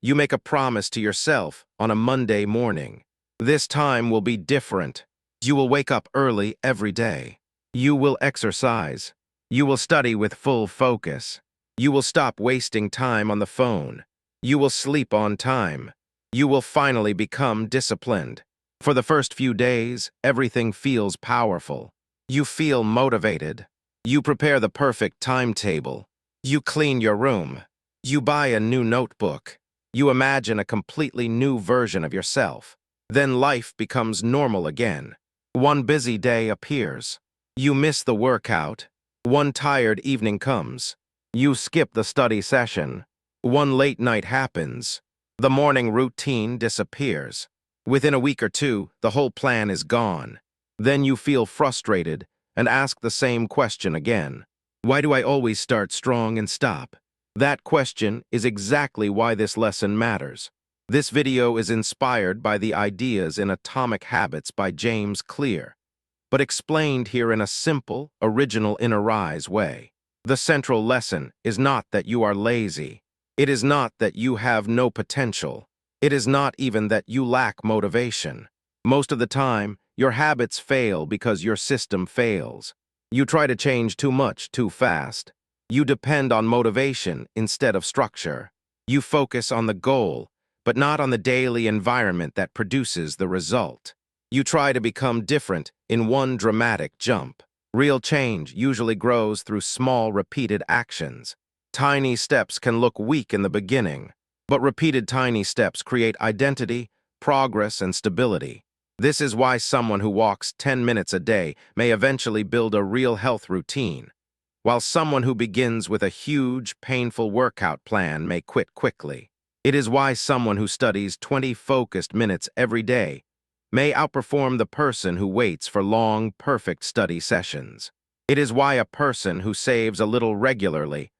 You make a promise to yourself on a Monday morning. This time will be different. You will wake up early every day. You will exercise. You will study with full focus. You will stop wasting time on the phone. You will sleep on time. You will finally become disciplined. For the first few days, everything feels powerful. You feel motivated. You prepare the perfect timetable. You clean your room. You buy a new notebook. You imagine a completely new version of yourself. Then life becomes normal again. One busy day appears. You miss the workout. One tired evening comes. You skip the study session. One late night happens. The morning routine disappears. Within a week or two, the whole plan is gone. Then you feel frustrated and ask the same question again. Why do I always start strong and stop? That question is exactly why this lesson matters. This video is inspired by the ideas in Atomic Habits by James Clear, but explained here in a simple, original InnerRise way. The central lesson is not that you are lazy. It is not that you have no potential. It is not even that you lack motivation. Most of the time, your habits fail because your system fails. You try to change too much too fast. You depend on motivation instead of structure. You focus on the goal, but not on the daily environment that produces the result. You try to become different in one dramatic jump. Real change usually grows through small, repeated actions. Tiny steps can look weak in the beginning, but repeated tiny steps create identity, progress, and stability. This is why someone who walks 10 minutes a day may eventually build a real health routine, while someone who begins with a huge, painful workout plan may quit quickly. It is why someone who studies 20 focused minutes every day may outperform the person who waits for long, perfect study sessions. It is why a person who saves a little regularly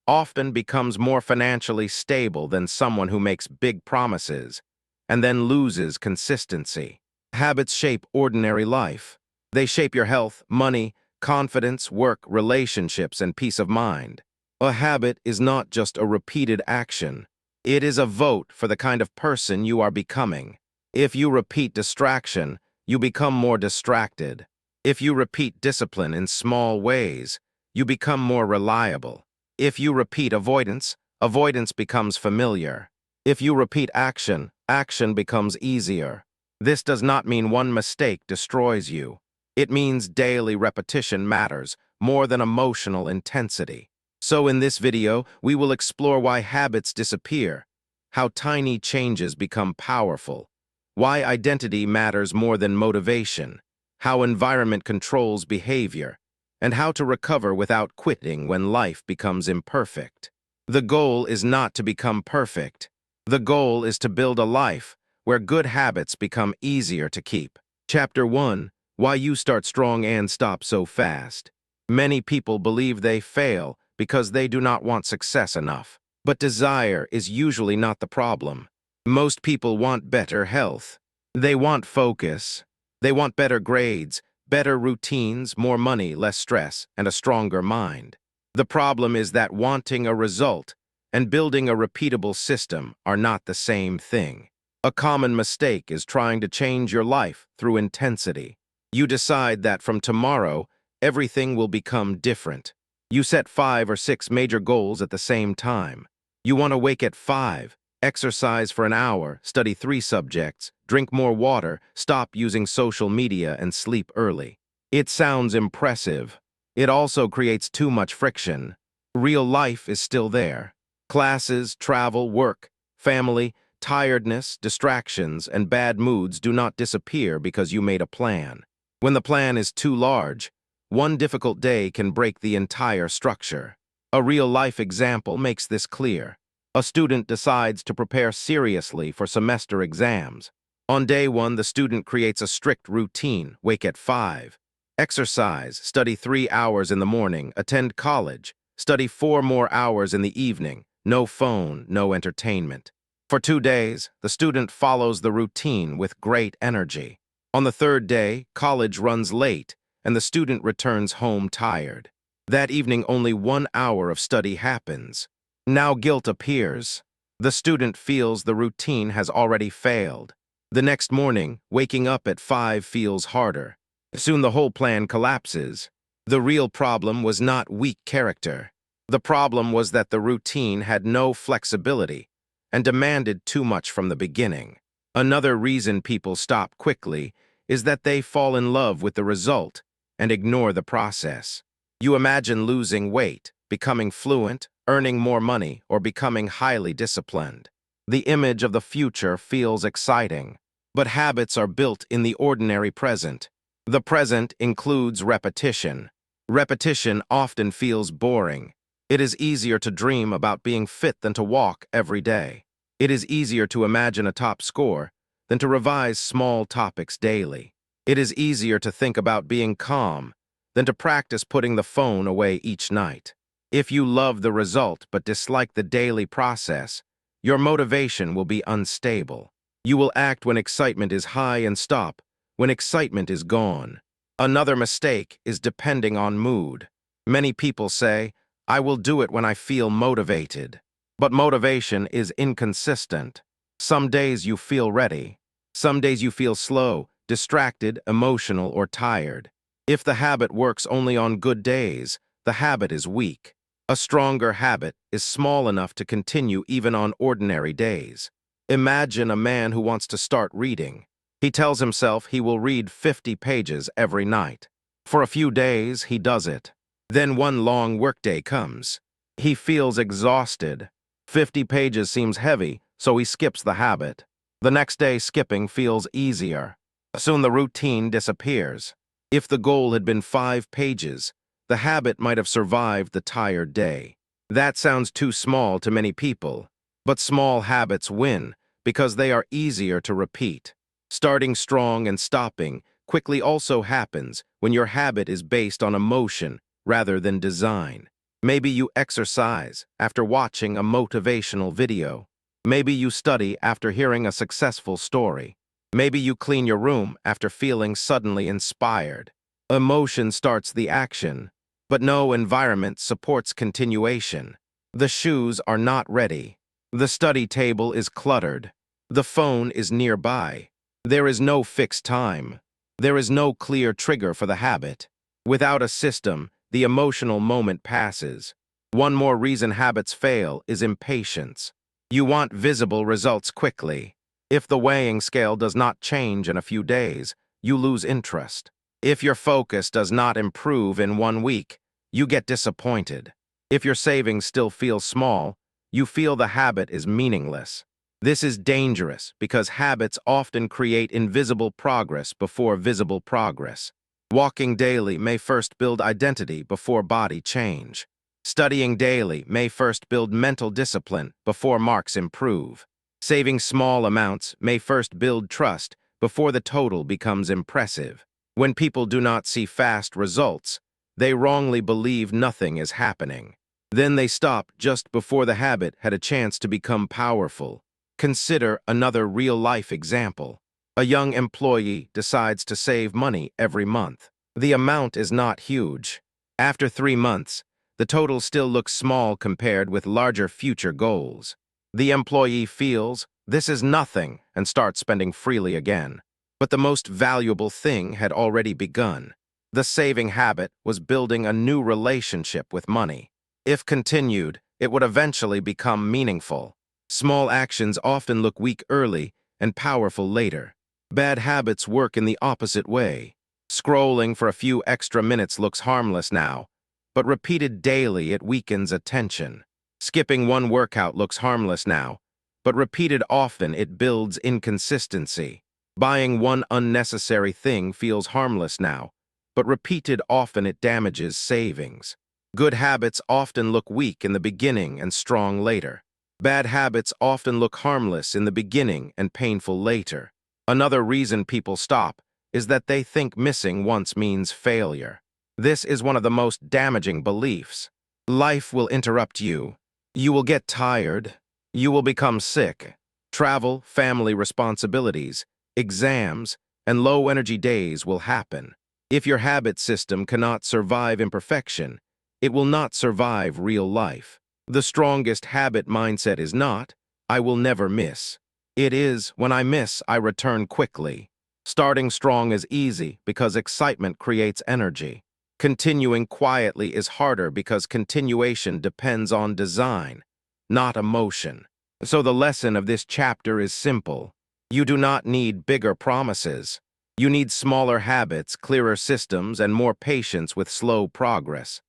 often becomes more financially stable than someone who makes big promises and then loses consistency. Habits shape ordinary life. They shape your health, money, confidence, work, relationships, and peace of mind. A habit is not just a repeated action. It is a vote for the kind of person you are becoming. If you repeat distraction, you become more distracted. If you repeat discipline in small ways, you become more reliable. If you repeat avoidance, avoidance becomes familiar. If you repeat action, action becomes easier. This does not mean one mistake destroys you. It means daily repetition matters more than emotional intensity. So in this video, we will explore why habits disappear, how tiny changes become powerful, why identity matters more than motivation, how environment controls behavior, and how to recover without quitting when life becomes imperfect. The goal is not to become perfect. The goal is to build a life where good habits become easier to keep. Chapter 1. Why you start strong and stop so fast. Many people believe they fail because they do not want success enough. But desire is usually not the problem. Most people want better health. They want focus. They want better grades, better routines, more money, less stress, and a stronger mind. The problem is that wanting a result and building a repeatable system are not the same thing. A common mistake is trying to change your life through intensity. You decide that from tomorrow, everything will become different. You set 5 or 6 major goals at the same time. You want to wake at 5, exercise for an hour, study 3 subjects, drink more water, stop using social media, and sleep early. It sounds impressive. It also creates too much friction. Real life is still there. Classes, travel, work, family, tiredness, distractions, and bad moods do not disappear because you made a plan. When the plan is too large, one difficult day can break the entire structure. A real-life example makes this clear. A student decides to prepare seriously for semester exams. On day 1, the student creates a strict routine: wake at 5, exercise, study 3 hours in the morning, attend college, study 4 more hours in the evening, no phone, no entertainment. For 2 days, the student follows the routine with great energy. On the 3rd day, college runs late, and the student returns home tired. That evening, only 1 hour of study happens. Now guilt appears. The student feels the routine has already failed. The next morning, waking up at 5 feels harder. Soon the whole plan collapses. The real problem was not weak character. The problem was that the routine had no flexibility and demanded too much from the beginning. Another reason people stop quickly is that they fall in love with the result and ignore the process. You imagine losing weight, becoming fluent, earning more money, or becoming highly disciplined. The image of the future feels exciting, but habits are built in the ordinary present. The present includes repetition. Repetition often feels boring. It is easier to dream about being fit than to walk every day. It is easier to imagine a top score than to revise small topics daily. It is easier to think about being calm than to practice putting the phone away each night. If you love the result but dislike the daily process, your motivation will be unstable. You will act when excitement is high and stop when excitement is gone. Another mistake is depending on mood. Many people say, "I will do it when I feel motivated." But motivation is inconsistent. Some days you feel ready. Some days you feel slow, distracted, emotional, or tired. If the habit works only on good days, the habit is weak. A stronger habit is small enough to continue even on ordinary days. Imagine a man who wants to start reading. He tells himself he will read 50 pages every night. For a few days, he does it. Then one long workday comes. He feels exhausted. 50 pages seems heavy, so he skips the habit. The next day, skipping feels easier. Soon the routine disappears. If the goal had been 5 pages, the habit might have survived the tired day. That sounds too small to many people, but small habits win because they are easier to repeat. Starting strong and stopping quickly also happens when your habit is based on emotion rather than design. Maybe you exercise after watching a motivational video. Maybe you study after hearing a successful story. Maybe you clean your room after feeling suddenly inspired. Emotion starts the action, but no environment supports continuation. The shoes are not ready. The study table is cluttered. The phone is nearby. There is no fixed time. There is no clear trigger for the habit. Without a system, the emotional moment passes. One more reason habits fail is impatience. You want visible results quickly. If the weighing scale does not change in a few days, you lose interest. If your focus does not improve in 1 week, you get disappointed. If your savings still feel small, you feel the habit is meaningless. This is dangerous because habits often create invisible progress before visible progress. Walking daily may first build identity before body change. Studying daily may first build mental discipline before marks improve. Saving small amounts may first build trust before the total becomes impressive. When people do not see fast results, they wrongly believe nothing is happening. Then they stop just before the habit had a chance to become powerful. Consider another real-life example. A young employee decides to save money every month. The amount is not huge. After 3 months, the total still looks small compared with larger future goals. The employee feels this is nothing and starts spending freely again. But the most valuable thing had already begun. The saving habit was building a new relationship with money. If continued, it would eventually become meaningful. Small actions often look weak early and powerful later. Bad habits work in the opposite way. Scrolling for a few extra minutes looks harmless now, but repeated daily it weakens attention. Skipping one workout looks harmless now, but repeated often it builds inconsistency. Buying one unnecessary thing feels harmless now, but repeated often it damages savings. Good habits often look weak in the beginning and strong later. Bad habits often look harmless in the beginning and painful later. Another reason people stop is that they think missing once means failure. This is one of the most damaging beliefs. Life will interrupt you. You will get tired. You will become sick. Travel, family responsibilities, exams, and low-energy days will happen. If your habit system cannot survive imperfection, it will not survive real life. The strongest habit mindset is not, I will never miss. It is, when I miss, I return quickly. Starting strong is easy because excitement creates energy. Continuing quietly is harder because continuation depends on design, not emotion. So the lesson of this chapter is simple. You do not need bigger promises. You need smaller habits, clearer systems, and more patience with slow progress.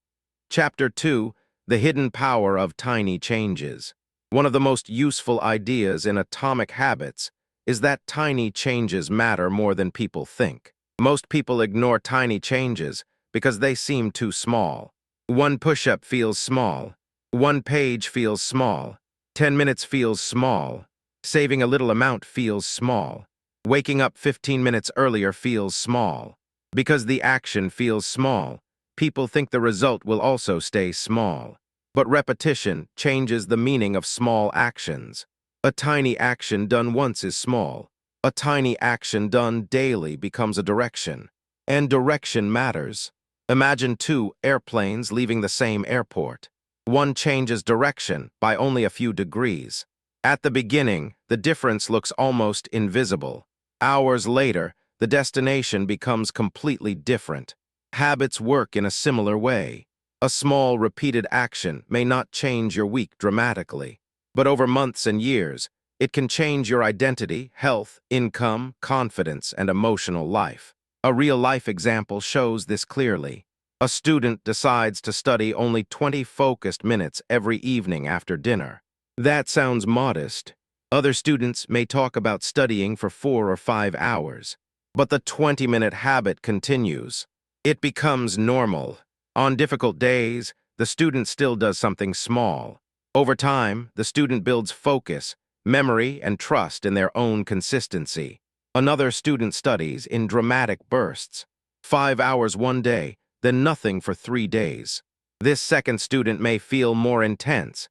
Chapter 2, The Hidden Power of Tiny Changes. One of the most useful ideas in Atomic Habits is that tiny changes matter more than people think. Most people ignore tiny changes because they seem too small. One push-up feels small. One page feels small. 10 minutes feels small. Saving a little amount feels small. Waking up 15 minutes earlier feels small. Because the action feels small, people think the result will also stay small. But repetition changes the meaning of small actions. A tiny action done once is small. A tiny action done daily becomes a direction. And direction matters. Imagine two airplanes leaving the same airport. One changes direction by only a few degrees. At the beginning, the difference looks almost invisible. Hours later, the destination becomes completely different. Habits work in a similar way. A small, repeated action may not change your week dramatically, but over months and years, it can change your identity, health, income, confidence, and emotional life. A real-life example shows this clearly. A student decides to study only 20 focused minutes every evening after dinner. That sounds modest. Other students may talk about studying for 4 or 5 hours. But the 20-minute habit continues. It becomes normal. On difficult days, the student still does something small. Over time, the student builds focus, memory, and trust in their own consistency. Another student studies in dramatic bursts. 5 hours one day, then nothing for 3 days. This second student may feel more intense,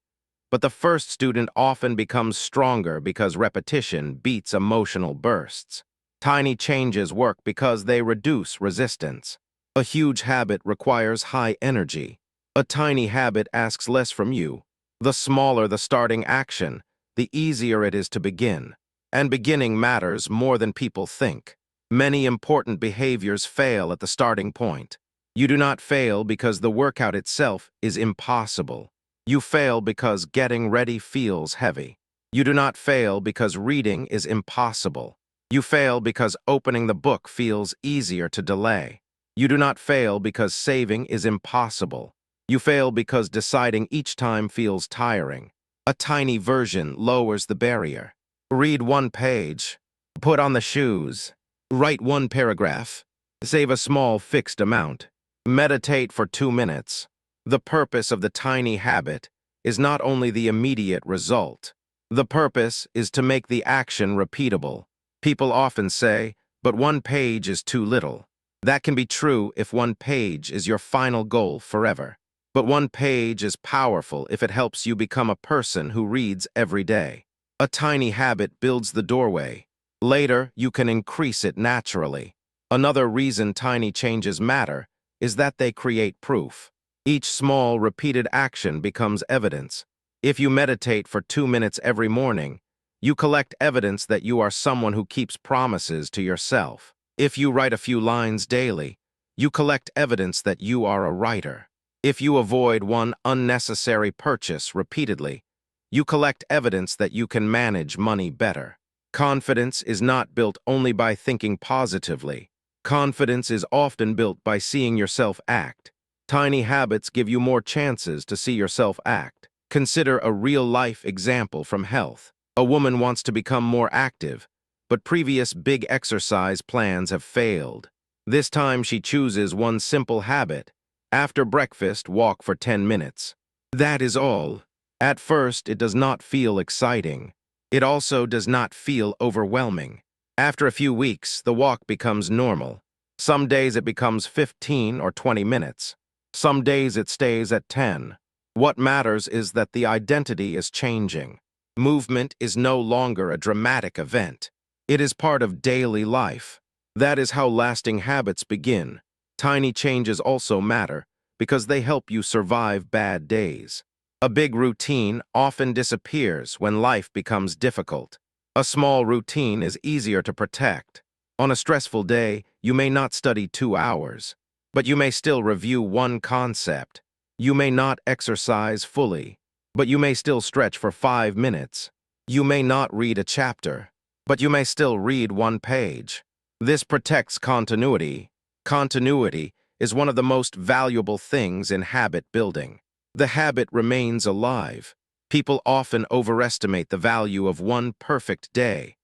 but the first student often becomes stronger because repetition beats emotional bursts. Tiny changes work because they reduce resistance. A huge habit requires high energy. A tiny habit asks less from you. The smaller the starting action, the easier it is to begin. And beginning matters more than people think. Many important behaviors fail at the starting point. You do not fail because the workout itself is impossible. You fail because getting ready feels heavy. You do not fail because reading is impossible. You fail because opening the book feels easier to delay. You do not fail because saving is impossible. You fail because deciding each time feels tiring. A tiny version lowers the barrier. Read one page. Put on the shoes. Write one paragraph. Save a small fixed amount. Meditate for 2 minutes. The purpose of the tiny habit is not only the immediate result. The purpose is to make the action repeatable. People often say, but one page is too little. That can be true if one page is your final goal forever. But one page is powerful if it helps you become a person who reads every day. A tiny habit builds the doorway. Later, you can increase it naturally. Another reason tiny changes matter is that they create proof. Each small, repeated action becomes evidence. If you meditate for 2 minutes every morning, you collect evidence that you are someone who keeps promises to yourself. If you write a few lines daily, you collect evidence that you are a writer. If you avoid one unnecessary purchase repeatedly, you collect evidence that you can manage money better. Confidence is not built only by thinking positively. Confidence is often built by seeing yourself act. Tiny habits give you more chances to see yourself act. Consider a real-life example from health. A woman wants to become more active, but previous big exercise plans have failed. This time she chooses one simple habit. After breakfast, walk for 10 minutes. That is all. At first, it does not feel exciting. It also does not feel overwhelming. After a few weeks, the walk becomes normal. Some days it becomes 15 or 20 minutes. Some days it stays at 10. What matters is that the identity is changing. Movement is no longer a dramatic event. It is part of daily life. That is how lasting habits begin. Tiny changes also matter because they help you survive bad days. A big routine often disappears when life becomes difficult. A small routine is easier to protect. On a stressful day, you may not study 2 hours, but you may still review one concept. You may not exercise fully, but you may still stretch for 5 minutes. You may not read a chapter, but you may still read one page. This protects continuity. Continuity is one of the most valuable things in habit building. The habit remains alive. People often overestimate the value of one perfect day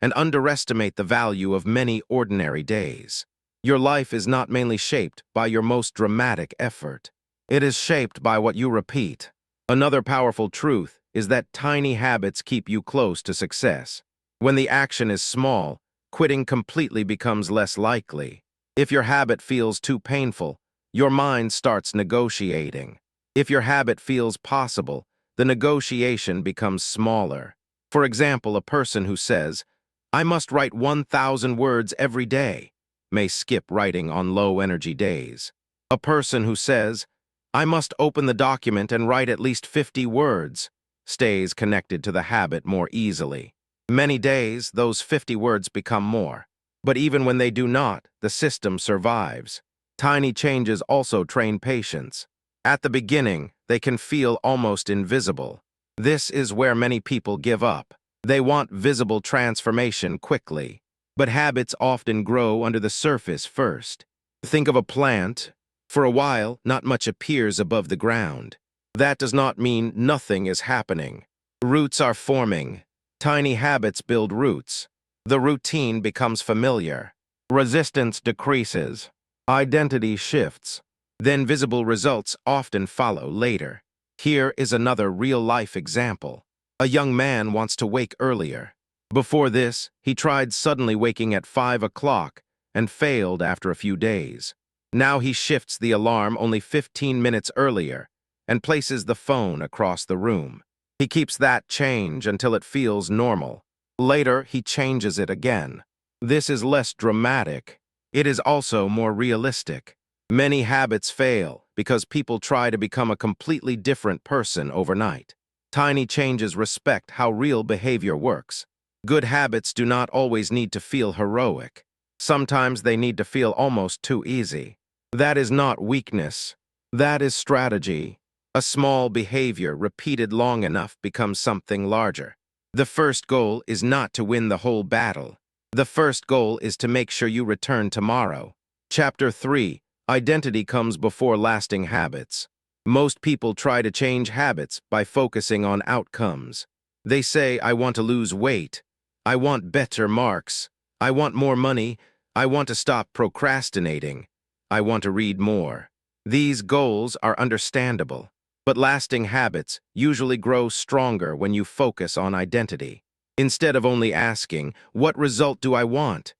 and underestimate the value of many ordinary days. Your life is not mainly shaped by your most dramatic effort. It is shaped by what you repeat. Another powerful truth is that tiny habits keep you close to success. When the action is small, quitting completely becomes less likely. If your habit feels too painful, your mind starts negotiating. If your habit feels possible, the negotiation becomes smaller. For example, a person who says, "I must write 1,000 words every day," may skip writing on low-energy days. A person who says, "I must open the document and write at least 50 words," stays connected to the habit more easily. Many days, those 50 words become more. But even when they do not, the system survives. Tiny changes also train patience. At the beginning, they can feel almost invisible. This is where many people give up. They want visible transformation quickly. But habits often grow under the surface first. Think of a plant. For a while, not much appears above the ground. That does not mean nothing is happening. Roots are forming. Tiny habits build roots. The routine becomes familiar. Resistance decreases. Identity shifts. Then visible results often follow later. Here is another real-life example. A young man wants to wake earlier. Before this, he tried suddenly waking at 5 o'clock and failed after a few days. Now he shifts the alarm only 15 minutes earlier and places the phone across the room. He keeps that change until it feels normal. Later, he changes it again. This is less dramatic. It is also more realistic. Many habits fail because people try to become a completely different person overnight. Tiny changes respect how real behavior works. Good habits do not always need to feel heroic. Sometimes they need to feel almost too easy. That is not weakness. That is strategy. A small behavior repeated long enough becomes something larger. The first goal is not to win the whole battle. The first goal is to make sure you return tomorrow. Chapter 3. Identity comes before lasting habits. Most people try to change habits by focusing on outcomes. They say, "I want to lose weight. I want better marks. I want more money. I want to stop procrastinating. I want to read more." These goals are understandable, but lasting habits usually grow stronger when you focus on identity. Instead of only asking, "What result do I want?"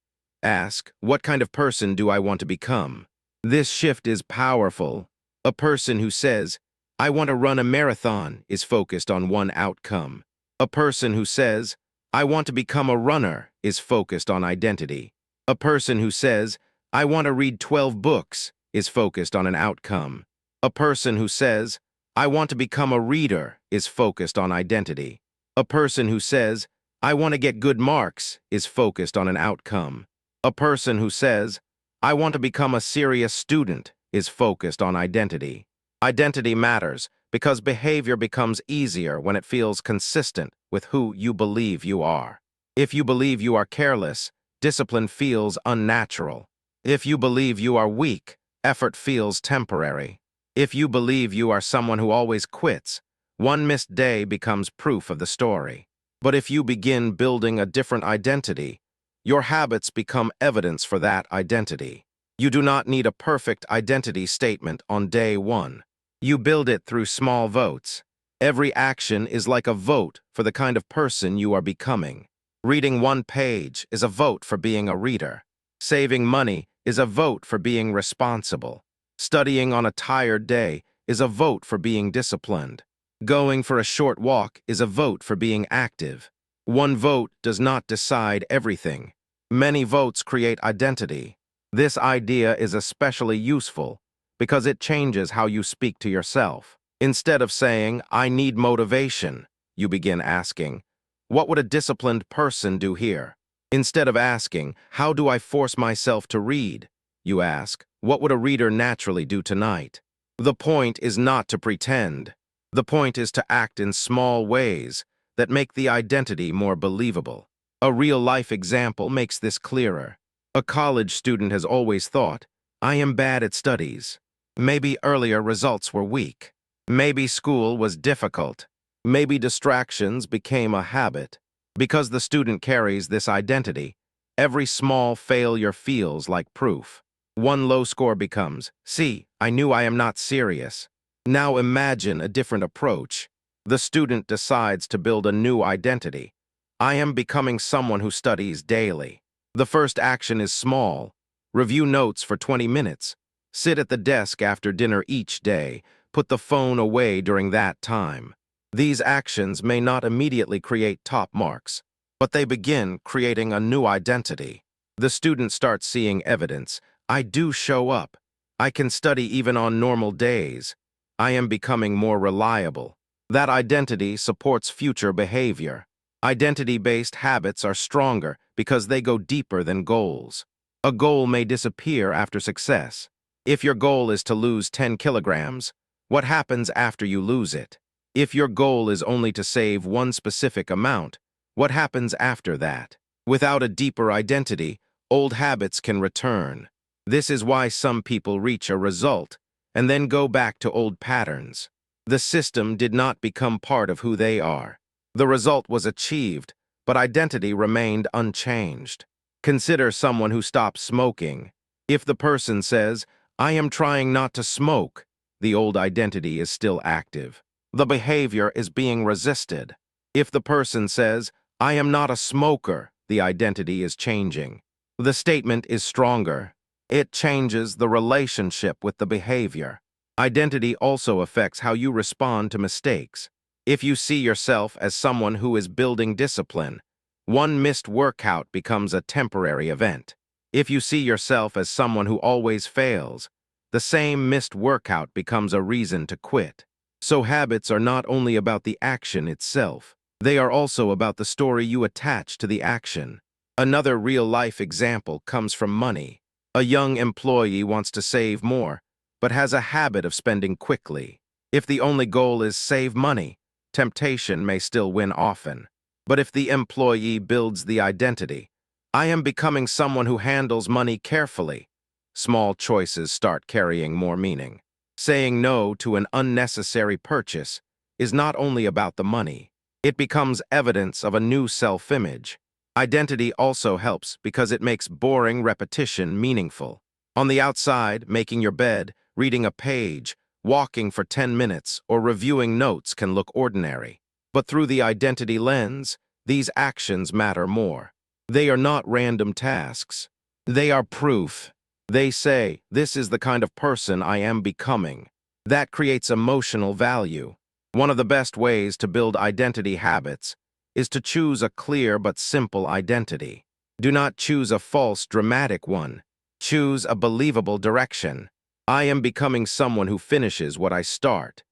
ask, "What kind of person do I want to become?" This shift is powerful. A person who says, "I want to run a marathon," is focused on one outcome. A person who says, "I want to become a runner," is focused on identity. A person who says, "I want to read 12 books," is focused on an outcome. A person who says, "I want to become a reader," is focused on identity. A person who says, "I want to get good marks," is focused on an outcome. A person who says, "I want to become a serious student," is focused on identity. Identity matters because behavior becomes easier when it feels consistent with who you believe you are. If you believe you are careless, discipline feels unnatural. If you believe you are weak, effort feels temporary. If you believe you are someone who always quits, one missed day becomes proof of the story. But if you begin building a different identity, your habits become evidence for that identity. You do not need a perfect identity statement on day one. You build it through small votes. Every action is like a vote for the kind of person you are becoming. Reading one page is a vote for being a reader. Saving money is a vote for being responsible. Studying on a tired day is a vote for being disciplined. Going for a short walk is a vote for being active. One vote does not decide everything. Many votes create identity. This idea is especially useful because it changes how you speak to yourself. Instead of saying, I need motivation, you begin asking, what would a disciplined person do here? Instead of asking, how do I force myself to read? You ask, what would a reader naturally do tonight? The point is not to pretend. The point is to act in small ways that make the identity more believable. A real-life example makes this clearer. A college student has always thought, I am bad at studies. Maybe earlier results were weak. Maybe school was difficult. Maybe distractions became a habit. Because the student carries this identity, every small failure feels like proof. One low score becomes, see, I knew I am not serious. Now imagine a different approach. The student decides to build a new identity. I am becoming someone who studies daily. The first action is small. Review notes for 20 minutes. Sit at the desk after dinner each day. Put the phone away during that time. These actions may not immediately create top marks, but they begin creating a new identity. The student starts seeing evidence. I do show up. I can study even on normal days. I am becoming more reliable. That identity supports future behavior. Identity-based habits are stronger because they go deeper than goals. A goal may disappear after success. If your goal is to lose 10 kilograms, what happens after you lose it? If your goal is only to save one specific amount, what happens after that? Without a deeper identity, old habits can return. This is why some people reach a result and then go back to old patterns. The system did not become part of who they are. The result was achieved, but identity remained unchanged. Consider someone who stops smoking. If the person says, I am trying not to smoke, the old identity is still active. The behavior is being resisted. If the person says, I am not a smoker, the identity is changing. The statement is stronger. It changes the relationship with the behavior. Identity also affects how you respond to mistakes. If you see yourself as someone who is building discipline, one missed workout becomes a temporary event. If you see yourself as someone who always fails, the same missed workout becomes a reason to quit. So habits are not only about the action itself, they are also about the story you attach to the action. Another real-life example comes from money. A young employee wants to save more, but has a habit of spending quickly. If the only goal is save money, temptation may still win often. But if the employee builds the identity, I am becoming someone who handles money carefully, small choices start carrying more meaning. Saying no to an unnecessary purchase is not only about the money. It becomes evidence of a new self-image. Identity also helps because it makes boring repetition meaningful. On the outside, making your bed, reading a page, walking for 10 minutes, or reviewing notes can look ordinary. But through the identity lens, these actions matter more. They are not random tasks. They are proof. They say, this is the kind of person I am becoming. That creates emotional value. One of the best ways to build identity habits is to choose a clear but simple identity. Do not choose a false, dramatic one. Choose a believable direction. I am becoming someone who finishes what I start.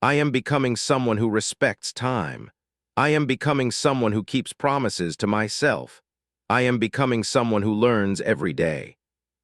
I am becoming someone who respects time. I am becoming someone who keeps promises to myself. I am becoming someone who learns every day.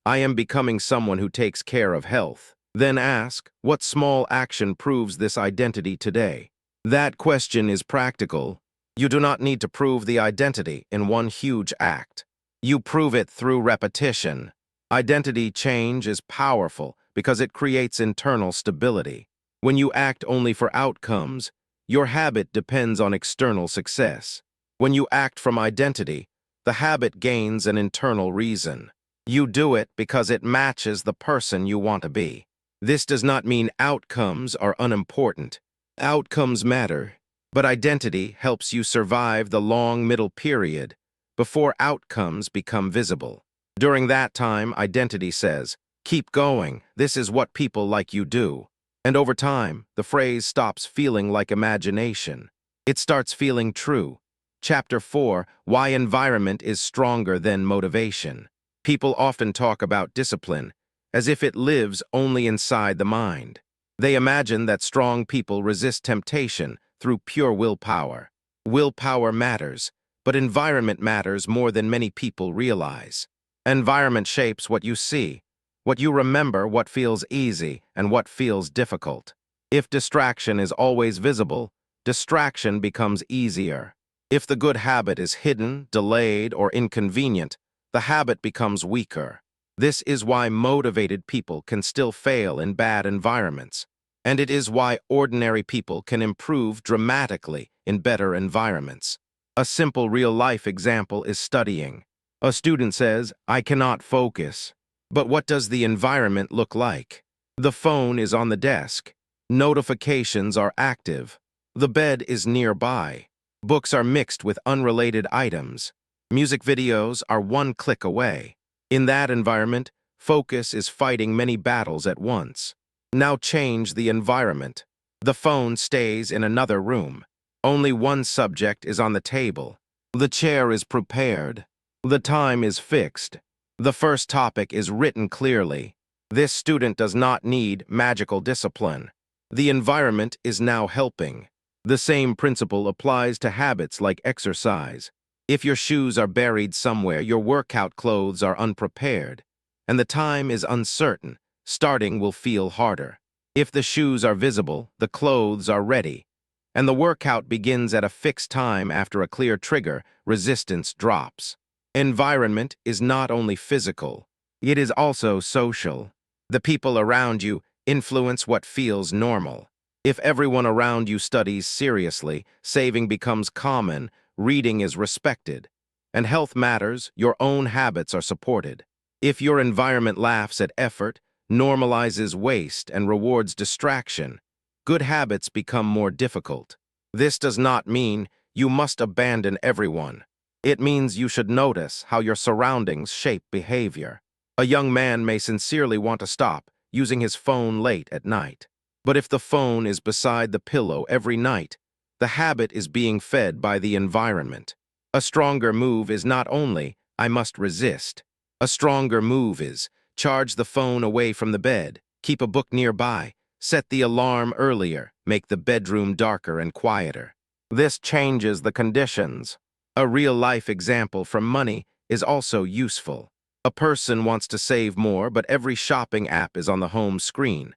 I am becoming someone who takes care of health. Then ask, what small action proves this identity today? That question is practical. You do not need to prove the identity in one huge act. You prove it through repetition. Identity change is powerful because it creates internal stability. When you act only for outcomes, your habit depends on external success. When you act from identity, the habit gains an internal reason. You do it because it matches the person you want to be. This does not mean outcomes are unimportant. Outcomes matter, but identity helps you survive the long middle period before outcomes become visible. During that time, identity says, keep going, this is what people like you do. And over time, the phrase stops feeling like imagination. It starts feeling true. Chapter 4, Why Environment is Stronger Than Motivation. People often talk about discipline as if it lives only inside the mind. They imagine that strong people resist temptation through pure willpower. Willpower matters, but environment matters more than many people realize. Environment shapes what you see, what you remember, what feels easy, and what feels difficult. If distraction is always visible, distraction becomes easier. If the good habit is hidden, delayed, or inconvenient, the habit becomes weaker. This is why motivated people can still fail in bad environments, and it is why ordinary people can improve dramatically in better environments. A simple real-life example is studying. A student says, "I cannot focus." But what does the environment look like? The phone is on the desk. Notifications are active. The bed is nearby. Books are mixed with unrelated items. Music videos are one click away. In that environment, focus is fighting many battles at once. Now change the environment. The phone stays in another room. Only one subject is on the table. The chair is prepared. The time is fixed. The first topic is written clearly. This student does not need magical discipline. The environment is now helping. The same principle applies to habits like exercise. If your shoes are buried somewhere, your workout clothes are unprepared, and the time is uncertain, starting will feel harder. If the shoes are visible, the clothes are ready, and the workout begins at a fixed time after a clear trigger, resistance drops. Environment is not only physical, it is also social. The people around you influence what feels normal. If everyone around you studies seriously, saving becomes common, reading is respected, and health matters, your own habits are supported. If your environment laughs at effort, normalizes waste, and rewards distraction, good habits become more difficult. This does not mean you must abandon everyone. It means you should notice how your surroundings shape behavior. A young man may sincerely want to stop using his phone late at night. But if the phone is beside the pillow every night, the habit is being fed by the environment. A stronger move is not only, "I must resist." A stronger move is, charge the phone away from the bed, keep a book nearby, set the alarm earlier, make the bedroom darker and quieter. This changes the conditions. A real-life example from money is also useful. A person wants to save more, but every shopping app is on the home screen.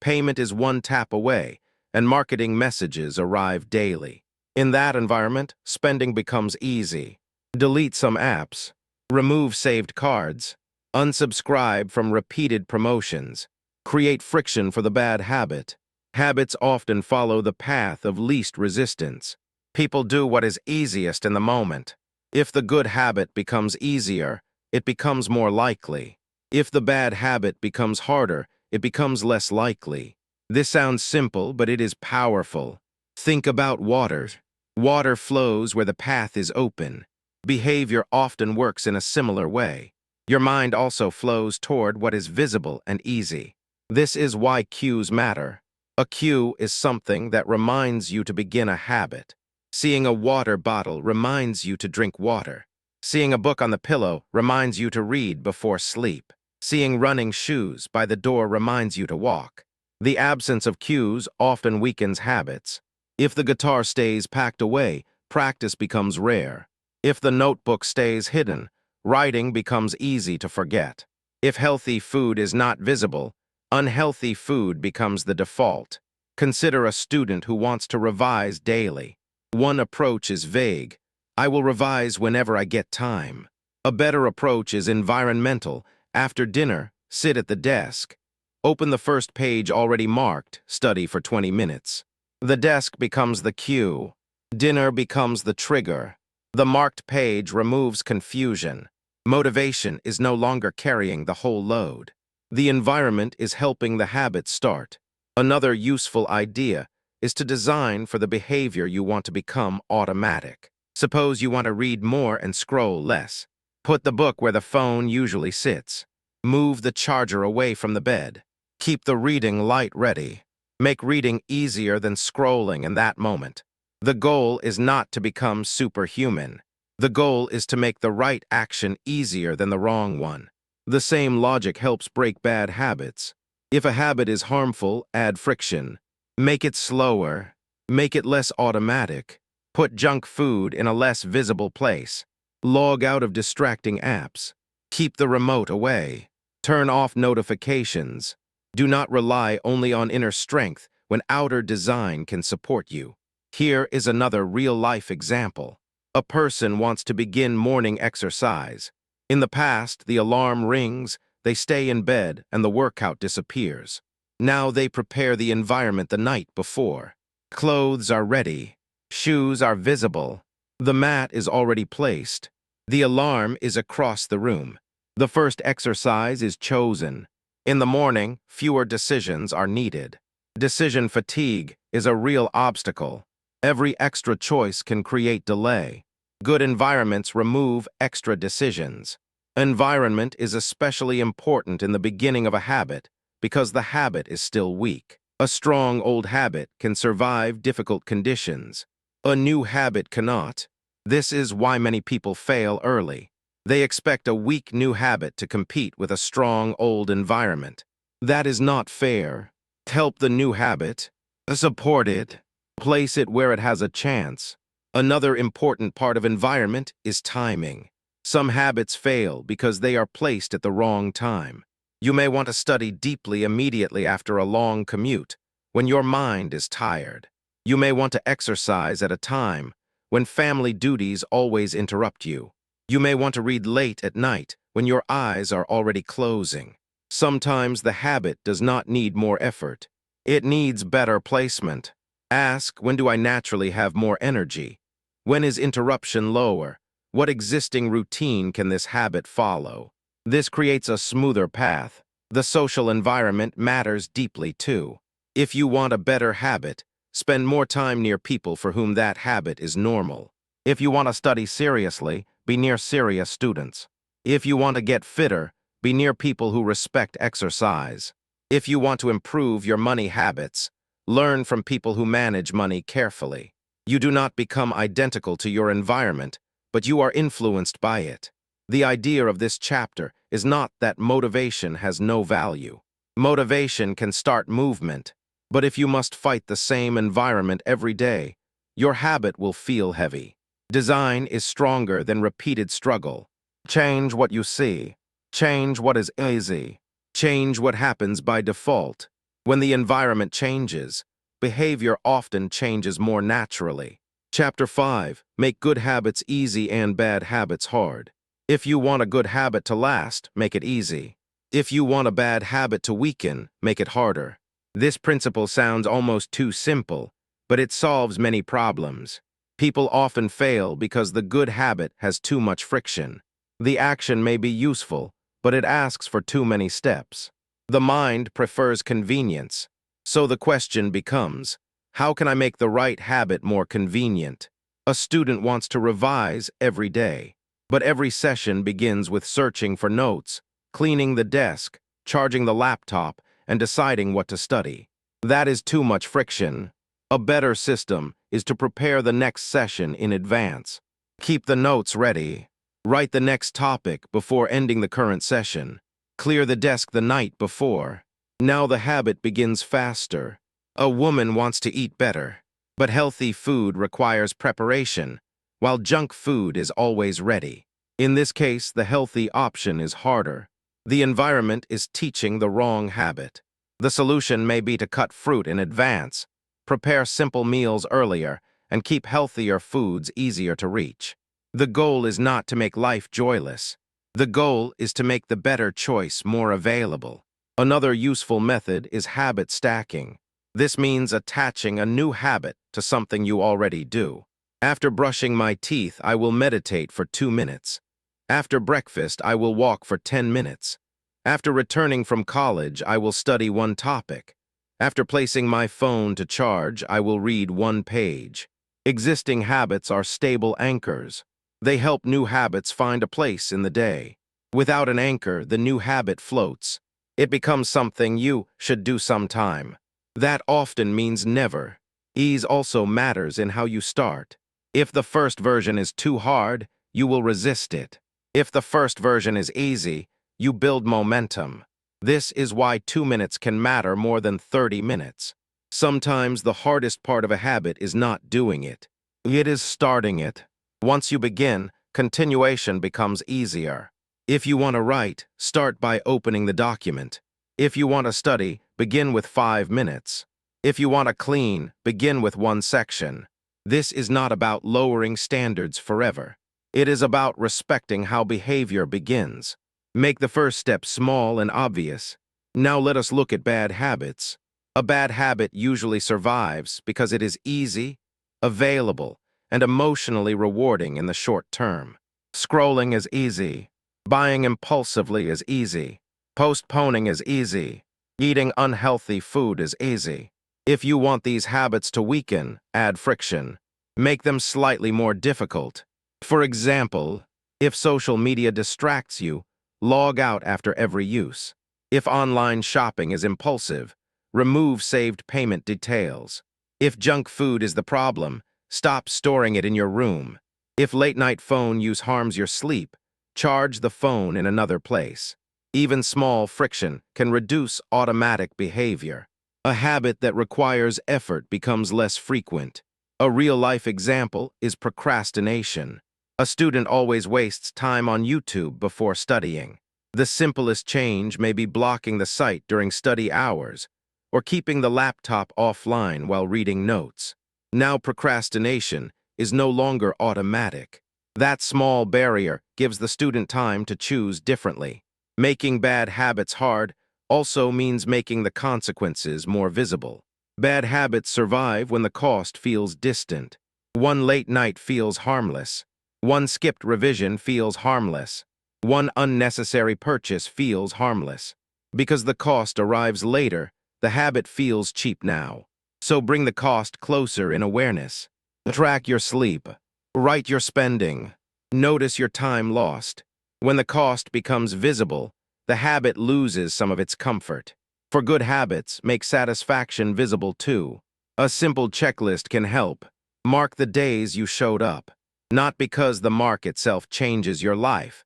Payment is one tap away, and marketing messages arrive daily. In that environment, spending becomes easy. Delete some apps, remove saved cards, unsubscribe from repeated promotions, create friction for the bad habit. Habits often follow the path of least resistance. People do what is easiest in the moment. If the good habit becomes easier, it becomes more likely. If the bad habit becomes harder, it becomes less likely. This sounds simple, but it is powerful. Think about water. Water flows where the path is open. Behavior often works in a similar way. Your mind also flows toward what is visible and easy. This is why cues matter. A cue is something that reminds you to begin a habit. Seeing a water bottle reminds you to drink water. Seeing a book on the pillow reminds you to read before sleep. Seeing running shoes by the door reminds you to walk. The absence of cues often weakens habits. If the guitar stays packed away, practice becomes rare. If the notebook stays hidden, writing becomes easy to forget. If healthy food is not visible, unhealthy food becomes the default. Consider a student who wants to revise daily. One approach is vague. "I will revise whenever I get time." A better approach is environmental. After dinner, sit at the desk. Open the first page already marked, study for 20 minutes. The desk becomes the cue. Dinner becomes the trigger. The marked page removes confusion. Motivation is no longer carrying the whole load. The environment is helping the habit start. Another useful idea is to design for the behavior you want to become automatic. Suppose you want to read more and scroll less. Put the book where the phone usually sits. Move the charger away from the bed. Keep the reading light ready. Make reading easier than scrolling in that moment. The goal is not to become superhuman. The goal is to make the right action easier than the wrong one. The same logic helps break bad habits. If a habit is harmful, add friction. Make it slower. Make it less automatic. Put junk food in a less visible place. Log out of distracting apps. Keep the remote away. Turn off notifications. Do not rely only on inner strength when outer design can support you. Here is another real-life example. A person wants to begin morning exercise. In the past, the alarm rings, they stay in bed, and the workout disappears. Now they prepare the environment the night before. Clothes are ready. Shoes are visible. The mat is already placed. The alarm is across the room. The first exercise is chosen. In the morning, fewer decisions are needed. Decision fatigue is a real obstacle. Every extra choice can create delay. Good environments remove extra decisions. Environment is especially important in the beginning of a habit because the habit is still weak. A strong old habit can survive difficult conditions. A new habit cannot. This is why many people fail early. They expect a weak new habit to compete with a strong old environment. That is not fair. Help the new habit. Support it. Place it where it has a chance. Another important part of environment is timing. Some habits fail because they are placed at the wrong time. You may want to study deeply immediately after a long commute, when your mind is tired. You may want to exercise at a time when family duties always interrupt you. You may want to read late at night when your eyes are already closing. Sometimes the habit does not need more effort. It needs better placement. Ask, when do I naturally have more energy? When is interruption lower? What existing routine can this habit follow? This creates a smoother path. The social environment matters deeply too. If you want a better habit, spend more time near people for whom that habit is normal. If you want to study seriously, be near serious students. If you want to get fitter, be near people who respect exercise. If you want to improve your money habits, learn from people who manage money carefully. You do not become identical to your environment, but you are influenced by it. The idea of this chapter is not that motivation has no value. Motivation can start movement, but if you must fight the same environment every day, your habit will feel heavy. Design is stronger than repeated struggle. Change what you see. Change what is easy. Change what happens by default. When the environment changes, behavior often changes more naturally. Chapter 5. Make good habits easy and bad habits hard. If you want a good habit to last, make it easy. If you want a bad habit to weaken, make it harder. This principle sounds almost too simple, but it solves many problems. People often fail because the good habit has too much friction. The action may be useful, but it asks for too many steps. The mind prefers convenience, so the question becomes, how can I make the right habit more convenient? A student wants to revise every day, but every session begins with searching for notes, cleaning the desk, charging the laptop, and deciding what to study. That is too much friction. A better system is to prepare the next session in advance. Keep the notes ready. Write the next topic before ending the current session. Clear the desk the night before. Now the habit begins faster. A woman wants to eat better, but healthy food requires preparation, while junk food is always ready. In this case, the healthy option is harder. The environment is teaching the wrong habit. The solution may be to cut fruit in advance, prepare simple meals earlier, and keep healthier foods easier to reach. The goal is not to make life joyless. The goal is to make the better choice more available. Another useful method is habit stacking. This means attaching a new habit to something you already do. After brushing my teeth, I will meditate for 2 minutes. After breakfast, I will walk for 10 minutes. After returning from college, I will study one topic. After placing my phone to charge, I will read 1 page. Existing habits are stable anchors. They help new habits find a place in the day. Without an anchor, the new habit floats. It becomes something you should do sometime. That often means never. Ease also matters in how you start. If the first version is too hard, you will resist it. If the first version is easy, you build momentum. This is why 2 minutes can matter more than 30 minutes. Sometimes the hardest part of a habit is not doing it. It is starting it. Once you begin, continuation becomes easier. If you want to write, start by opening the document. If you want to study, begin with 5 minutes. If you want to clean, begin with one section. This is not about lowering standards forever. It is about respecting how behavior begins. Make the first step small and obvious. Now let us look at bad habits. A bad habit usually survives because it is easy, available, and emotionally rewarding in the short term. Scrolling is easy. Buying impulsively is easy. Postponing is easy. Eating unhealthy food is easy. If you want these habits to weaken, add friction. Make them slightly more difficult. For example, if social media distracts you, log out after every use. If online shopping is impulsive, remove saved payment details. If junk food is the problem, stop storing it in your room. If late-night phone use harms your sleep, charge the phone in another place. Even small friction can reduce automatic behavior. A habit that requires effort becomes less frequent. A real-life example is procrastination. A student always wastes time on YouTube before studying. The simplest change may be blocking the site during study hours or keeping the laptop offline while reading notes. Now procrastination is no longer automatic. That small barrier gives the student time to choose differently. Making bad habits hard also means making the consequences more visible. Bad habits survive when the cost feels distant. One late night feels harmless. One skipped revision feels harmless. One unnecessary purchase feels harmless. Because the cost arrives later, the habit feels cheap now. So bring the cost closer in awareness. Track your sleep. Write your spending. Notice your time lost. When the cost becomes visible, the habit loses some of its comfort. For good habits, make satisfaction visible too. A simple checklist can help. Mark the days you showed up. Not because the mark itself changes your life,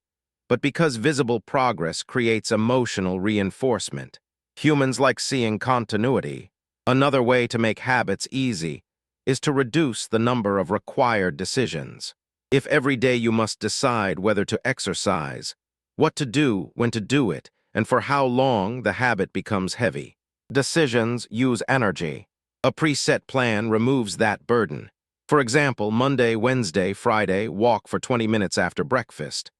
but because visible progress creates emotional reinforcement. Humans like seeing continuity. Another way to make habits easy is to reduce the number of required decisions. If every day you must decide whether to exercise, what to do, when to do it, and for how long, the habit becomes heavy. Decisions use energy. A preset plan removes that burden. For example, Monday, Wednesday, Friday, walk for 20 minutes after breakfast.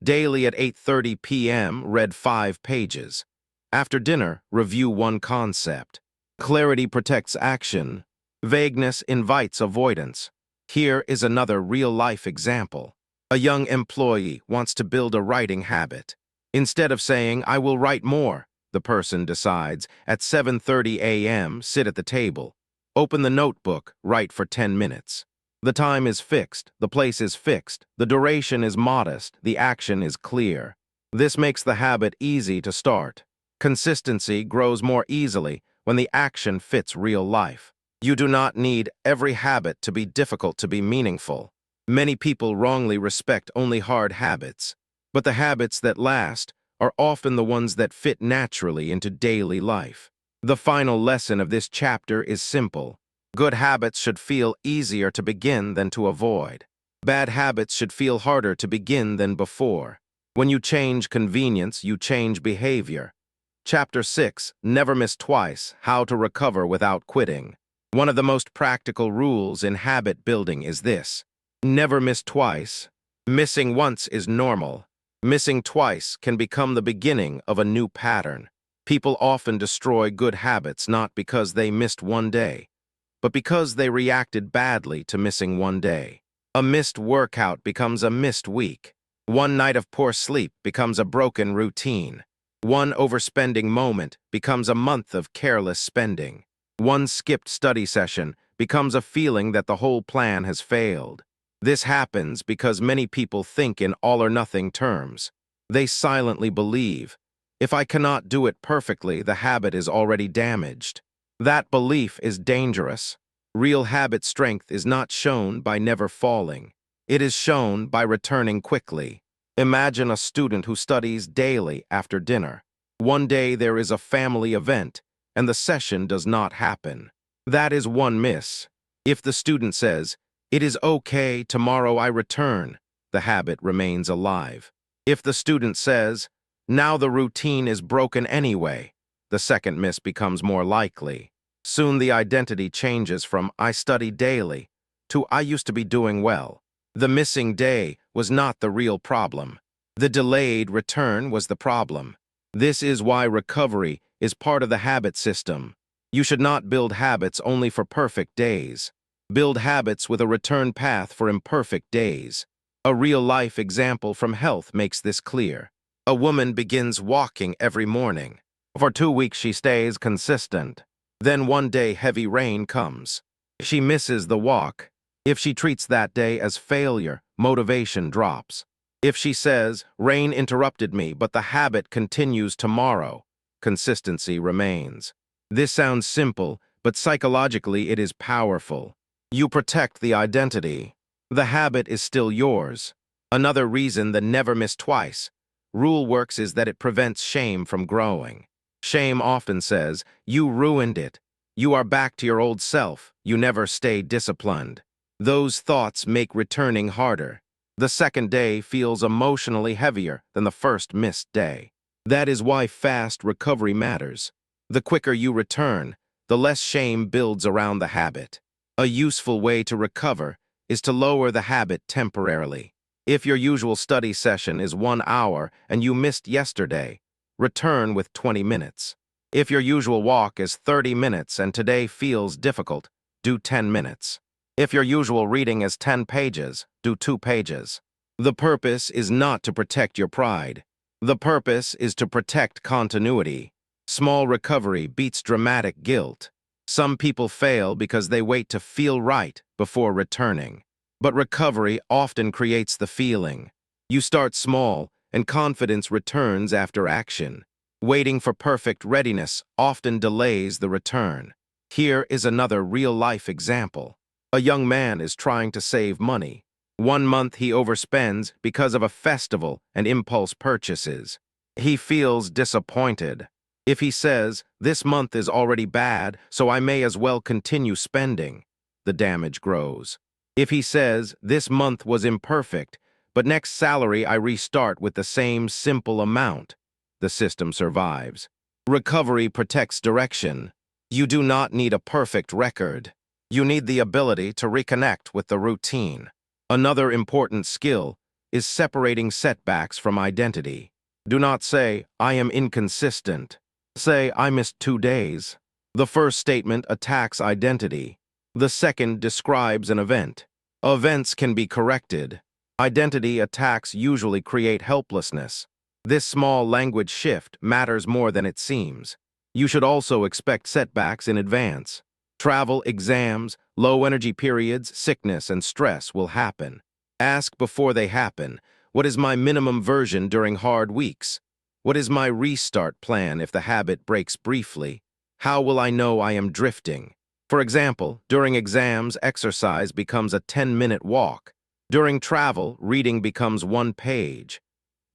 Daily at 8:30 p.m., read 5 pages. After dinner, review one concept. Clarity protects action. Vagueness invites avoidance. Here is another real-life example. A young employee wants to build a writing habit. Instead of saying, "I will write more," the person decides, at 7:30 a.m., sit at the table. Open the notebook, write for 10 minutes. The time is fixed, the place is fixed, the duration is modest, the action is clear. This makes the habit easy to start. Consistency grows more easily when the action fits real life. You do not need every habit to be difficult to be meaningful. Many people wrongly respect only hard habits, but the habits that last are often the ones that fit naturally into daily life. The final lesson of this chapter is simple. Good habits should feel easier to begin than to avoid. Bad habits should feel harder to begin than before. When you change convenience, you change behavior. Chapter 6, Never Miss Twice, How to Recover Without Quitting. One of the most practical rules in habit building is this: never miss twice. Missing once is normal. Missing twice can become the beginning of a new pattern. People often destroy good habits not because they missed one day, but because they reacted badly to missing one day. A missed workout becomes a missed week. One night of poor sleep becomes a broken routine. One overspending moment becomes a month of careless spending. One skipped study session becomes a feeling that the whole plan has failed. This happens because many people think in all-or-nothing terms. They silently believe, if I cannot do it perfectly, the habit is already damaged. That belief is dangerous. Real habit strength is not shown by never falling. It is shown by returning quickly. Imagine a student who studies daily after dinner. One day there is a family event, and the session does not happen. That is one miss. If the student says, "It is okay, tomorrow I return," the habit remains alive. If the student says, "Now the routine is broken anyway," the second miss becomes more likely. Soon the identity changes from "I study daily" to "I used to be doing well." The missing day was not the real problem. The delayed return was the problem. This is why recovery is part of the habit system. You should not build habits only for perfect days. Build habits with a return path for imperfect days. A real-life example from health makes this clear. A woman begins walking every morning. For 2 weeks she stays consistent. Then one day heavy rain comes. She misses the walk. If she treats that day as failure, motivation drops. If she says, "Rain interrupted me, but the habit continues tomorrow," consistency remains. This sounds simple, but psychologically it is powerful. You protect the identity. The habit is still yours. Another reason the never miss twice rule works is that it prevents shame from growing. Shame often says, "You ruined it. You are back to your old self. You never stay disciplined." Those thoughts make returning harder. The second day feels emotionally heavier than the first missed day. That is why fast recovery matters. The quicker you return, the less shame builds around the habit. A useful way to recover is to lower the habit temporarily. If your usual study session is 1 hour and you missed yesterday, return with 20 minutes. If your usual walk is 30 minutes and today feels difficult, do 10 minutes. If your usual reading is 10 pages, do 2 pages. The purpose is not to protect your pride. The purpose is to protect continuity. Small recovery beats dramatic guilt. Some people fail because they wait to feel right before returning. But recovery often creates the feeling. You start small, and confidence returns after action. Waiting for perfect readiness often delays the return. Here is another real-life example. A young man is trying to save money. 1 month he overspends because of a festival and impulse purchases. He feels disappointed. If he says, "This month is already bad, so I may as well continue spending," the damage grows. If he says, "This month was imperfect, but next salary I restart with the same simple amount," the system survives. Recovery protects direction. You do not need a perfect record. You need the ability to reconnect with the routine. Another important skill is separating setbacks from identity. Do not say, "I am inconsistent." Say, "I missed 2 days." The first statement attacks identity. The second describes an event. Events can be corrected. Identity attacks usually create helplessness. This small language shift matters more than it seems. You should also expect setbacks in advance. Travel, exams, low-energy periods, sickness, and stress will happen. Ask before they happen, what is my minimum version during hard weeks? What is my restart plan if the habit breaks briefly? How will I know I am drifting? For example, during exams, exercise becomes a 10-minute walk. During travel, reading becomes 1 page.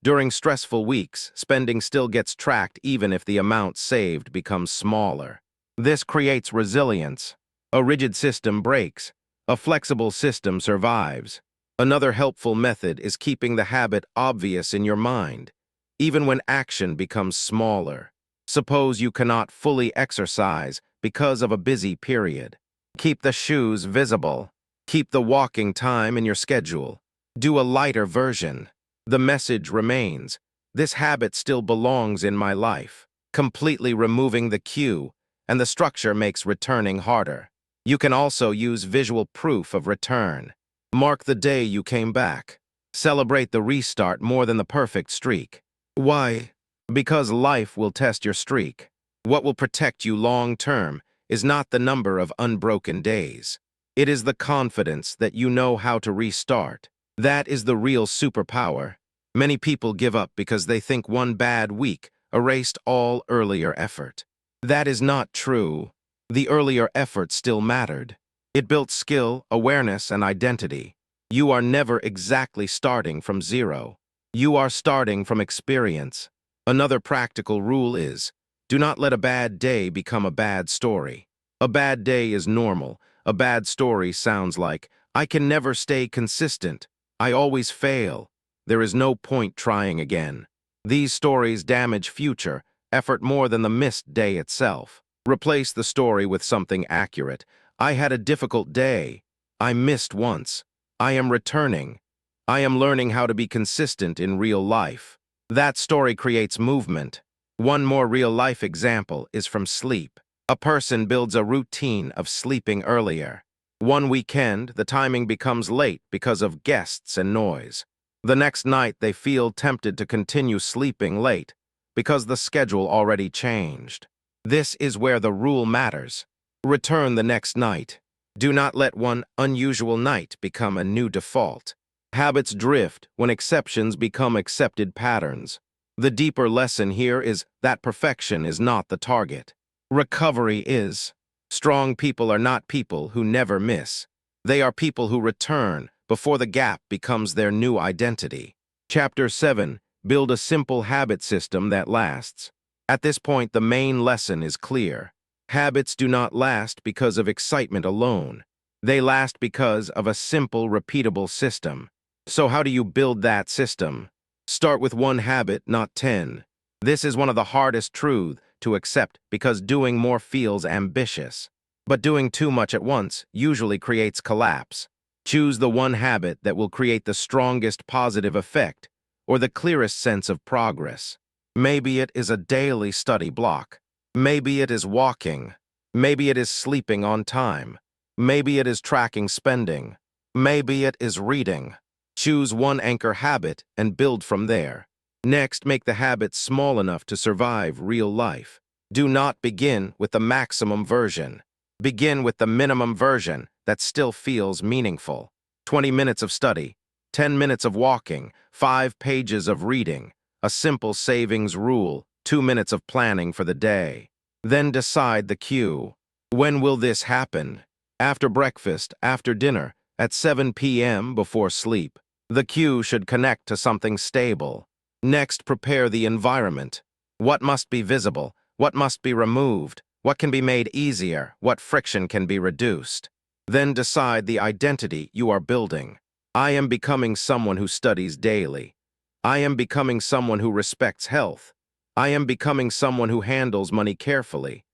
During stressful weeks, spending still gets tracked even if the amount saved becomes smaller. This creates resilience. A rigid system breaks. A flexible system survives. Another helpful method is keeping the habit obvious in your mind, even when action becomes smaller. Suppose you cannot fully exercise because of a busy period. Keep the shoes visible. Keep the walking time in your schedule. Do a lighter version. The message remains, this habit still belongs in my life. Completely removing the cue, and the structure makes returning harder. You can also use visual proof of return. Mark the day you came back. Celebrate the restart more than the perfect streak. Why? Because life will test your streak. What will protect you long-term is not the number of unbroken days. It is the confidence that you know how to restart. That is the real superpower. Many people give up because they think one bad week erased all earlier effort. That is not true. The earlier effort still mattered. It built skill, awareness, and identity. You are never exactly starting from zero. You are starting from experience. Another practical rule is, do not let a bad day become a bad story. A bad day is normal. A bad story sounds like, I can never stay consistent. I always fail. There is no point trying again. These stories damage future effort more than the missed day itself. Replace the story with something accurate. I had a difficult day. I missed once. I am returning. I am learning how to be consistent in real life. That story creates movement. One more real-life example is from sleep. A person builds a routine of sleeping earlier. One weekend, the timing becomes late because of guests and noise. The next night, they feel tempted to continue sleeping late because the schedule already changed. This is where the rule matters. Return the next night. Do not let one unusual night become a new default. Habits drift when exceptions become accepted patterns. The deeper lesson here is that perfection is not the target. Recovery is. Strong people are not people who never miss. They are people who return before the gap becomes their new identity. Chapter 7. Build a simple habit system that lasts. At this point, the main lesson is clear. Habits do not last because of excitement alone. They last because of a simple, repeatable system. So how do you build that system? Start with one habit, not 10. This is one of the hardest truths to accept because doing more feels ambitious. But doing too much at once usually creates collapse. Choose the one habit that will create the strongest positive effect or the clearest sense of progress. Maybe it is a daily study block. Maybe it is walking. Maybe it is sleeping on time. Maybe it is tracking spending. Maybe it is reading. Choose one anchor habit and build from there. Next, make the habit small enough to survive real life. Do not begin with the maximum version. Begin with the minimum version that still feels meaningful. 20 minutes of study, 10 minutes of walking, 5 pages of reading, a simple savings rule, 2 minutes of planning for the day. Then decide the cue. When will this happen? After breakfast, after dinner, at 7 p.m. before sleep. The cue should connect to something stable. Next, prepare the environment. What must be visible? What must be removed? What can be made easier? What friction can be reduced? Then decide the identity you are building. I am becoming someone who studies daily. I am becoming someone who respects health. I am becoming someone who handles money carefully.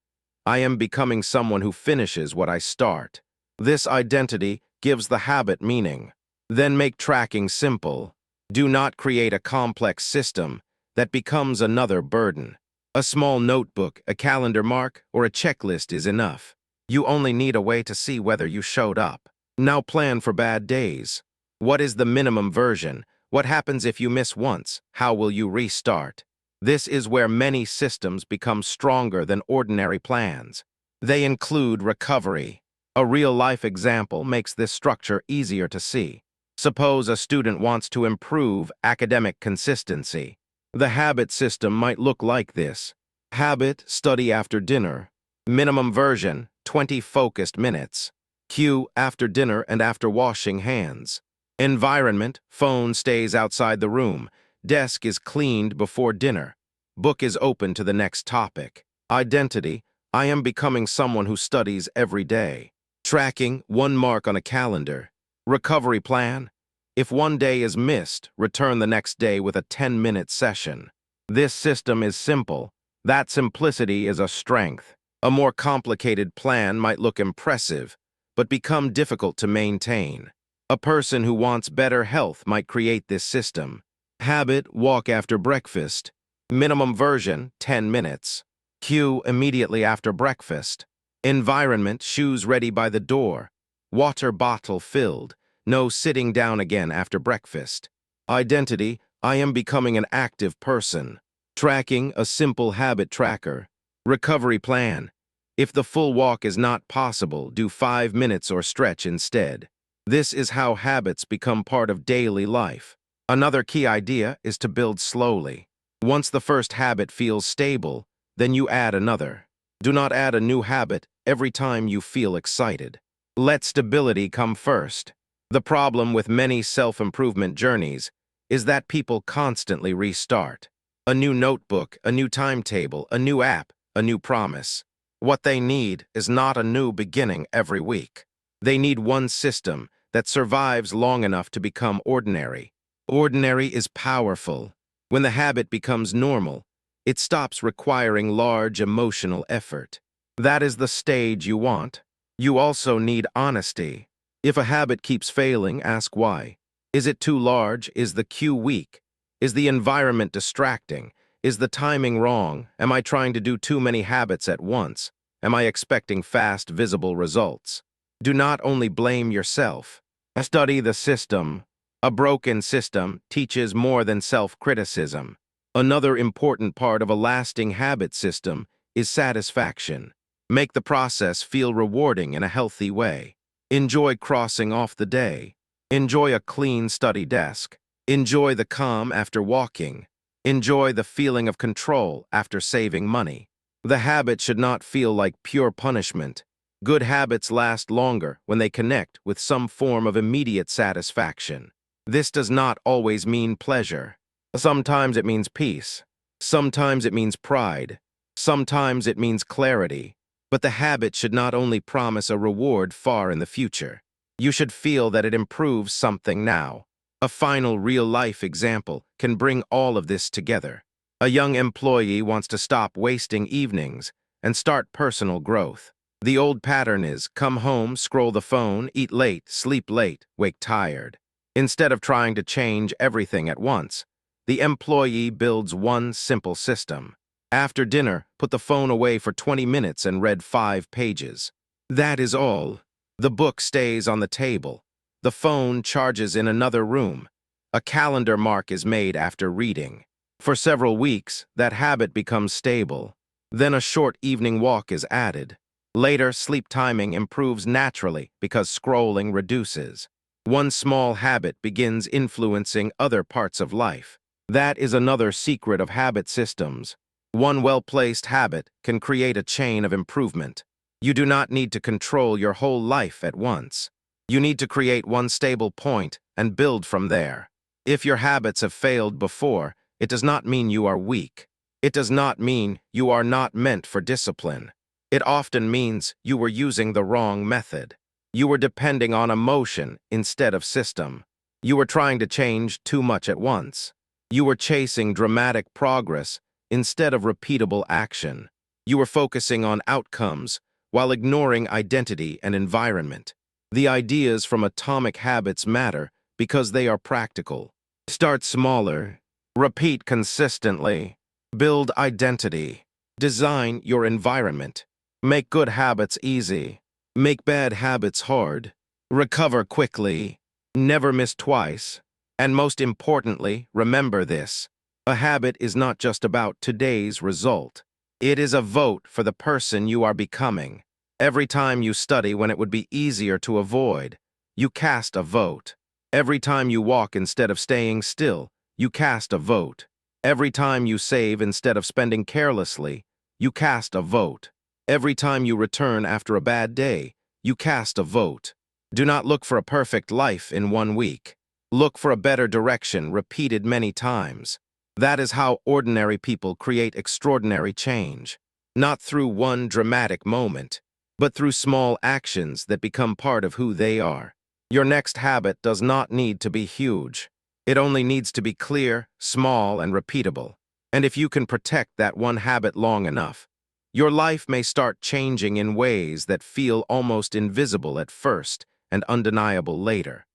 I am becoming someone who finishes what I start. This identity gives the habit meaning. Then make tracking simple. Do not create a complex system that becomes another burden. A small notebook, a calendar mark, or a checklist is enough. You only need a way to see whether you showed up. Now plan for bad days. What is the minimum version? What happens if you miss once? How will you restart? This is where many systems become stronger than ordinary plans. They include recovery. A real-life example makes this structure easier to see. Suppose a student wants to improve academic consistency. The habit system might look like this. Habit, study after dinner. Minimum version, 20 focused minutes. Cue, after dinner and after washing hands. Environment, phone stays outside the room. Desk is cleaned before dinner. Book is open to the next topic. Identity, I am becoming someone who studies every day. Tracking, 1 mark on a calendar. Recovery plan, if one day is missed, return the next day with a 10-minute session. This system is simple. That simplicity is a strength. A more complicated plan might look impressive, but become difficult to maintain. A person who wants better health might create this system. Habit, walk after breakfast. Minimum version, 10 minutes. Cue, immediately after breakfast. Environment, shoes ready by the door. Water bottle filled. No sitting down again after breakfast. Identity, I am becoming an active person. Tracking, a simple habit tracker. Recovery plan. If the full walk is not possible, do 5 minutes or stretch instead. This is how habits become part of daily life. Another key idea is to build slowly. Once the first habit feels stable, then you add another. Do not add a new habit every time you feel excited. Let stability come first. The problem with many self-improvement journeys is that people constantly restart. A new notebook, a new timetable, a new app, a new promise. What they need is not a new beginning every week. They need one system that survives long enough to become ordinary. Ordinary is powerful. When the habit becomes normal, it stops requiring large emotional effort. That is the stage you want. You also need honesty. If a habit keeps failing, ask why. Is it too large? Is the cue weak? Is the environment distracting? Is the timing wrong? Am I trying to do too many habits at once? Am I expecting fast, visible results? Do not only blame yourself. Study the system. A broken system teaches more than self-criticism. Another important part of a lasting habit system is satisfaction. Make the process feel rewarding in a healthy way. Enjoy crossing off the day. Enjoy a clean study desk. Enjoy the calm after walking. Enjoy the feeling of control after saving money. The habit should not feel like pure punishment. Good habits last longer when they connect with some form of immediate satisfaction. This does not always mean pleasure. Sometimes it means peace. Sometimes it means pride. Sometimes it means clarity. But the habit should not only promise a reward far in the future. You should feel that it improves something now. A final real-life example can bring all of this together. A young employee wants to stop wasting evenings and start personal growth. The old pattern is come home, scroll the phone, eat late, sleep late, wake tired. Instead of trying to change everything at once, the employee builds one simple system. After dinner, put the phone away for 20 minutes and read 5 pages. That is all. The book stays on the table. The phone charges in another room. A calendar mark is made after reading. For several weeks, that habit becomes stable. Then a short evening walk is added. Later, sleep timing improves naturally because scrolling reduces. One small habit begins influencing other parts of life. That is another secret of habit systems. One well-placed habit can create a chain of improvement. You do not need to control your whole life at once. You need to create one stable point and build from there. If your habits have failed before, it does not mean you are weak. It does not mean you are not meant for discipline. It often means you were using the wrong method. You were depending on emotion instead of system. You were trying to change too much at once. You were chasing dramatic progress instead of repeatable action. You were focusing on outcomes while ignoring identity and environment. The ideas from Atomic Habits matter because they are practical. Start smaller. Repeat consistently. Build identity. Design your environment. Make good habits easy. Make bad habits hard. Recover quickly. Never miss twice. And most importantly, remember this. A habit is not just about today's result. It is a vote for the person you are becoming. Every time you study when it would be easier to avoid, you cast a vote. Every time you walk instead of staying still, you cast a vote. Every time you save instead of spending carelessly, you cast a vote. Every time you return after a bad day, you cast a vote. Do not look for a perfect life in 1 week. Look for a better direction repeated many times. That is how ordinary people create extraordinary change. Not through one dramatic moment, but through small actions that become part of who they are. Your next habit does not need to be huge. It only needs to be clear, small, and repeatable. And if you can protect that one habit long enough, your life may start changing in ways that feel almost invisible at first and undeniable later.